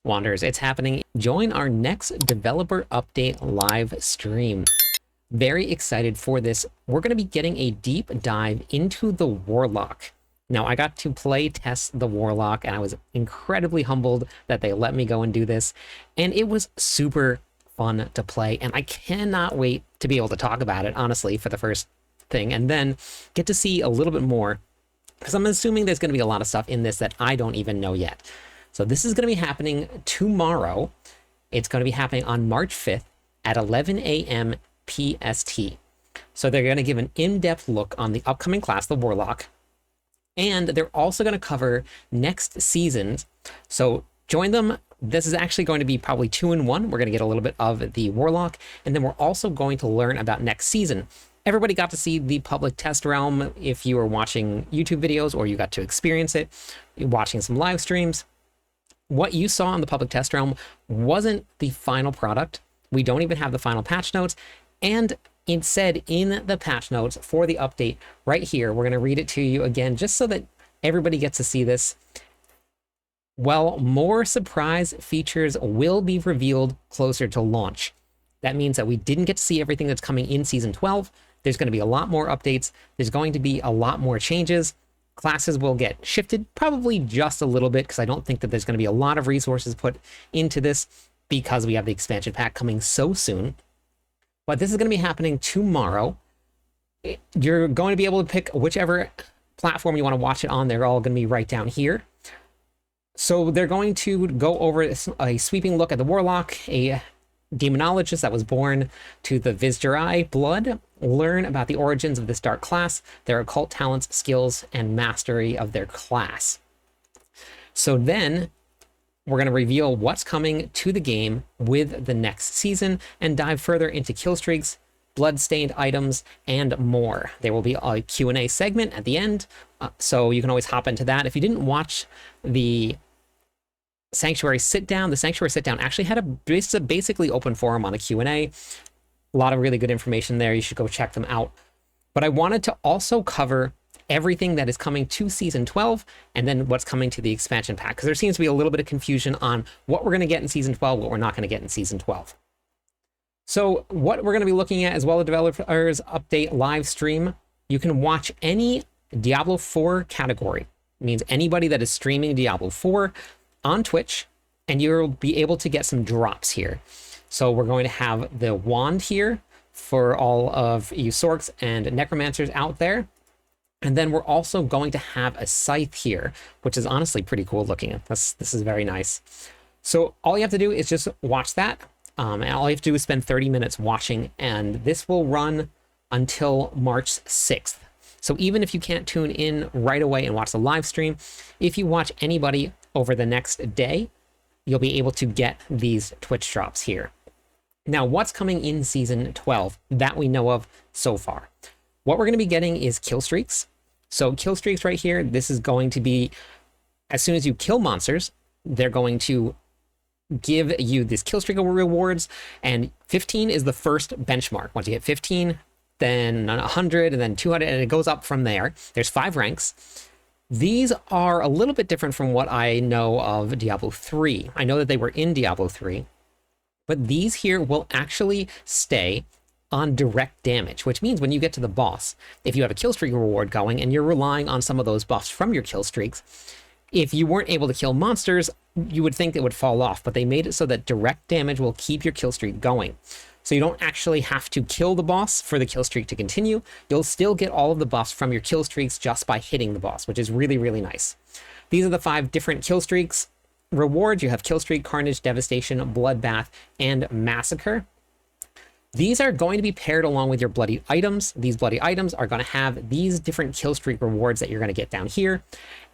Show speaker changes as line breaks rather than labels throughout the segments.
Wanderers, it's happening. Join our next developer update live stream. Very excited for this. We're going to be getting a deep dive into the Warlock. Now, I got to play test the Warlock, and I was incredibly humbled that they let me go and do this. And it was super fun to play, and I cannot wait to be able to talk about it, honestly, for the first thing, and then get to see a little bit more, because I'm assuming there's going to be a lot of stuff in this that I don't even know yet. So this is going to be happening tomorrow. It's going to be happening on March 5th at 11 a.m. PST. So they're going to give an in-depth look on the upcoming class, the Warlock, and they're also going to cover next seasons. So join them. This is actually going to be probably 2-in-1. We're going to get a little bit of the Warlock, and then we're also going to learn about next season. Everybody got to see the public test realm if you were watching YouTube videos, or you got to experience it watching some live streams. What you saw in the public test realm wasn't the final product. We don't even have the final patch notes. And it said in the patch notes for the update right here, we're going to read it to you again, just so that everybody gets to see this. Well, more surprise features will be revealed closer to launch. That means that we didn't get to see everything that's coming in Season 12. There's going to be a lot more updates. There's going to be a lot more changes. Classes will get shifted, probably just a little bit, because I don't think that there's going to be a lot of resources put into this because we have the expansion pack coming so soon. But this is going to be happening tomorrow. You're going to be able to pick whichever platform you want to watch it on. They're all going to be right down here. So they're going to go over a sweeping look at the Warlock, a demonologist that was born to the Vizdurai blood, learn about the origins of this dark class, their occult talents, skills, and mastery of their class. So then we're going to reveal what's coming to the game with the next season and dive further into kill streaks, blood-stained items, and more. There will be a Q&A segment at the end, so you can always hop into that. If you didn't watch the Sanctuary sit-down, the Sanctuary sit-down actually had a basically open forum on a Q&A. A lot of really good information there. You should go check them out. But I wanted to also cover everything that is coming to Season 12 and then what's coming to the expansion pack, because there seems to be a little bit of confusion on what we're going to get in Season 12, what we're not going to get in Season 12. So what we're going to be looking at as well, the developers update live stream. You can watch any Diablo 4 category. It means anybody that is streaming Diablo 4 on Twitch, and you'll be able to get some drops here. So we're going to have the wand here for all of you sorks and necromancers out there. And then we're also going to have a scythe here, which is honestly pretty cool looking. This is very nice. So all you have to do is just watch that. And all you have to do is spend 30 minutes watching, and this will run until March 6th. So even if you can't tune in right away and watch the live stream, if you watch anybody over the next day, you'll be able to get these Twitch drops here. Now, what's coming in Season 12 that we know of so far? What we're going to be getting is kill streaks. So kill streaks right here, this is going to be, as soon as you kill monsters, they're going to give you these kill streak rewards, and 15 is the first benchmark. Once you hit 15, then 100, and then 200, and it goes up from there. There's 5 ranks. These are a little bit different from what I know of Diablo 3. I know that they were in Diablo 3, but these here will actually stay on direct damage, which means when you get to the boss, if you have a kill streak reward going and you're relying on some of those buffs from your kill streaks, if you weren't able to kill monsters, you would think it would fall off, but they made it so that direct damage will keep your kill streak going. So you don't actually have to kill the boss for the kill streak to continue. You'll still get all of the buffs from your kill streaks just by hitting the boss, which is really, really nice. These are the 5 different kill streaks rewards. You have kill streak, carnage, devastation, bloodbath, and massacre. These are going to be paired along with your bloody items. These bloody items are going to have these different kill streak rewards that you're going to get down here.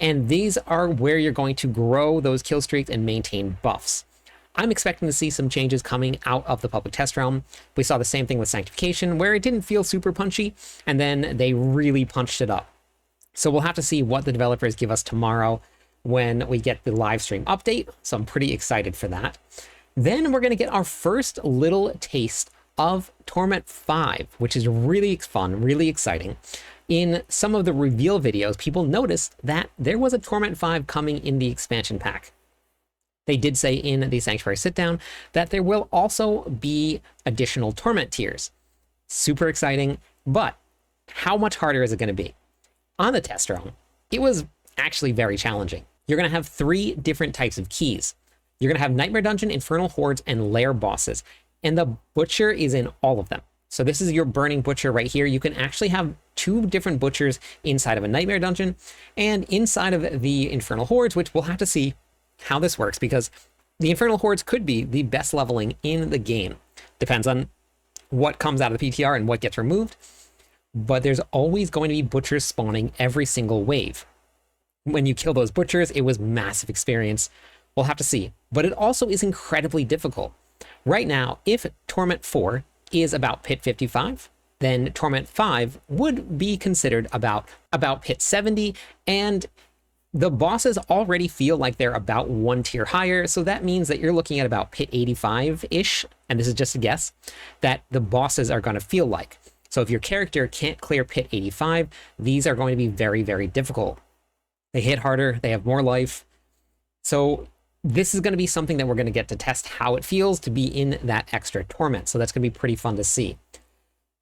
And these are where you're going to grow those kill streaks and maintain buffs. I'm expecting to see some changes coming out of the public test realm. We saw the same thing with Sanctification, where it didn't feel super punchy, and then they really punched it up. So we'll have to see what the developers give us tomorrow when we get the live stream update. So I'm pretty excited for that. Then we're going to get our first little taste of Torment 5, which is really fun, really exciting. In some of the reveal videos, people noticed that there was a Torment 5 coming in the expansion pack. They did say in the Sanctuary sit-down that there will also be additional torment tiers. Super exciting, but how much harder is it going to be? On the test run, it was actually very challenging. You're going to have 3 different types of keys. You're going to have Nightmare Dungeon, Infernal Hordes, and Lair bosses, and the Butcher is in all of them. So this is your Burning Butcher right here. You can actually have 2 different Butchers inside of a Nightmare Dungeon and inside of the Infernal Hordes, which we'll have to see how this works, because the Infernal Hordes could be the best leveling in the game. Depends on what comes out of the PTR and what gets removed, but there's always going to be Butchers spawning every single wave. When you kill those Butchers, it was massive experience. We'll have to see, but it also is incredibly difficult. Right now, if Torment 4 is about Pit 55, then Torment 5 would be considered about Pit 70, and the bosses already feel like they're about 1 tier higher, so that means that you're looking at about Pit 85-ish, and this is just a guess, that the bosses are going to feel like. So if your character can't clear Pit 85, these are going to be very, very difficult. They hit harder, they have more life, so this is going to be something that we're going to get to test how it feels to be in that extra torment, so that's going to be pretty fun to see.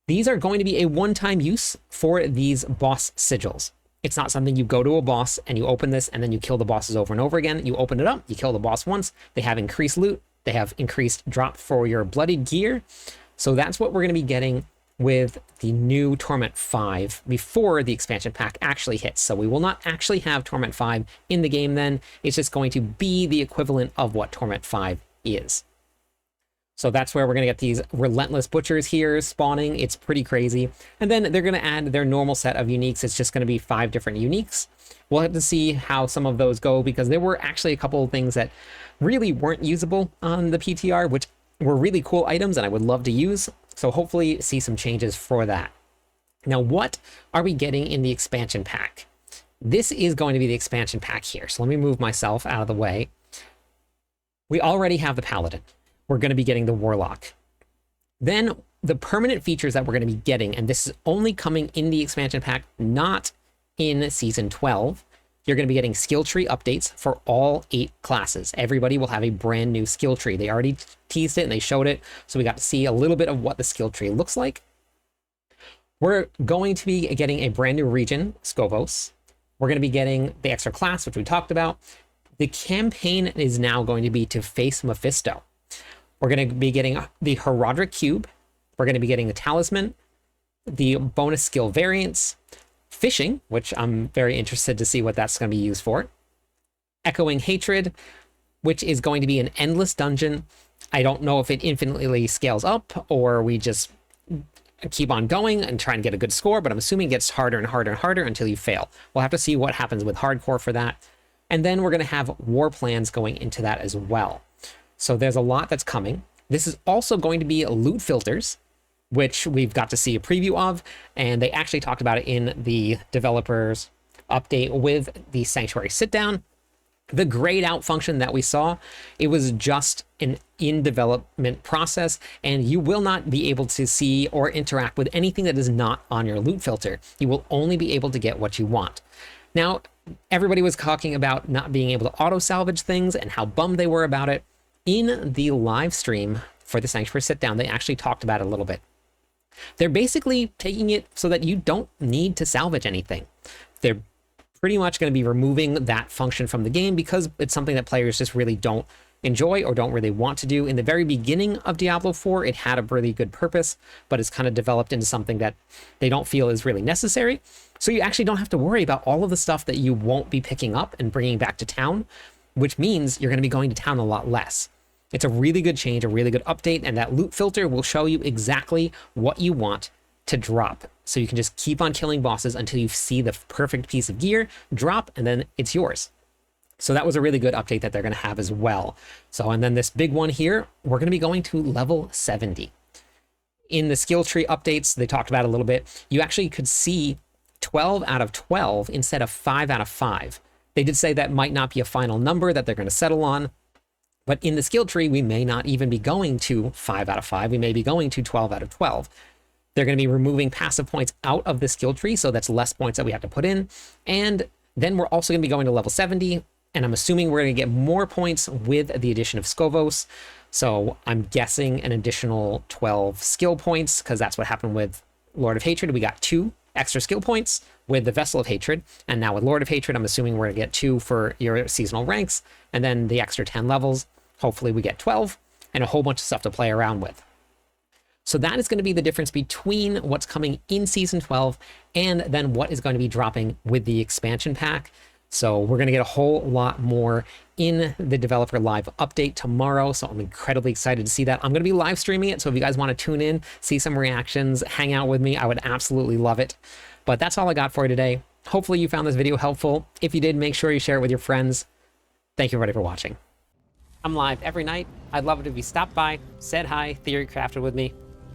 These are going to be a one-time use for these boss sigils. It's not something you go to a boss and you open this and then you kill the bosses over and over again. You open it up, you kill the boss once, they have increased loot, they have increased drop for your bloodied gear. So that's what we're going to be getting with the new Torment 5 before the expansion pack actually hits. So we will not actually have Torment 5 in the game then. It's just going to be the equivalent of what Torment 5 is. So that's where we're going to get these relentless butchers here spawning. It's pretty crazy. And then they're going to add their normal set of uniques. It's just going to be 5 different uniques. We'll have to see how some of those go, because there were actually a couple of things that really weren't usable on the PTR, which were really cool items and I would love to use. So hopefully see some changes for that. Now, what are we getting in the expansion pack? This is going to be the expansion pack here. So let me move myself out of the way. We already have the Paladin. We're going to be getting the Warlock. Then the permanent features that we're going to be getting, and this is only coming in the expansion pack, not in Season 12. You're going to be getting skill tree updates for all 8 classes. Everybody will have a brand new skill tree. They already teased it and they showed it, so we got to see a little bit of what the skill tree looks like. We're going to be getting a brand new region, Skobos. We're going to be getting the extra class, which we talked about. The campaign is now going to be to face Mephisto. We're going to be getting the Herodric Cube. We're going to be getting the Talisman, the bonus skill variants, Fishing, which I'm very interested to see what that's going to be used for, Echoing Hatred, which is going to be an endless dungeon. I don't know if it infinitely scales up or we just keep on going and try and get a good score, but I'm assuming it gets harder and harder and harder until you fail. We'll have to see what happens with hardcore for that. And then we're going to have war plans going into that as well. So there's a lot that's coming. This is also going to be loot filters, which we've got to see a preview of, and they actually talked about it in the developers update with the Sanctuary sit-down. The grayed out function that we saw, it was just an in-development process, and you will not be able to see or interact with anything that is not on your loot filter. You will only be able to get what you want. Now, everybody was talking about not being able to auto-salvage things and how bummed they were about it. In the live stream for the Sanctuary sit-down, they actually talked about it a little bit. They're basically taking it so that you don't need to salvage anything. They're pretty much going to be removing that function from the game because it's something that players just really don't enjoy or don't really want to do. In the very beginning of Diablo 4, it had a really good purpose, but it's kind of developed into something that they don't feel is really necessary. So you actually don't have to worry about all of the stuff that you won't be picking up and bringing back to town, which means you're going to be going to town a lot less. It's a really good change, a really good update, and that loot filter will show you exactly what you want to drop. So you can just keep on killing bosses until you see the perfect piece of gear, drop, and then it's yours. So that was a really good update that they're going to have as well. So, and then this big one here, we're going to be going to level 70. In the skill tree updates, they talked about it a little bit. You actually could see 12 out of 12 instead of 5 out of 5. They did say that might not be a final number that they're going to settle on. But in the skill tree, we may not even be going to 5 out of 5. We may be going to 12 out of 12. They're going to be removing passive points out of the skill tree, so that's less points that we have to put in. And then we're also going to be going to level 70. And I'm assuming we're going to get more points with the addition of Scovos. So I'm guessing an additional 12 skill points, because that's what happened with Lord of Hatred. We got 2 extra skill points with the Vessel of Hatred. And now with Lord of Hatred, I'm assuming we're going to get 2 for your seasonal ranks. And then the extra 10 levels. Hopefully we get 12 and a whole bunch of stuff to play around with. So that is going to be the difference between what's coming in Season 12 and then what is going to be dropping with the expansion pack. So we're going to get a whole lot more in the Developer Live update tomorrow. So I'm incredibly excited to see that. I'm going to be live streaming it. So if you guys want to tune in, see some reactions, hang out with me, I would absolutely love it. But that's all I got for you today. Hopefully you found this video helpful. If you did, make sure you share it with your friends. Thank you everybody for watching. I'm live every night. I'd love it if you stopped by, said hi, theory crafted with me.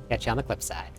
Catch you on the clip side.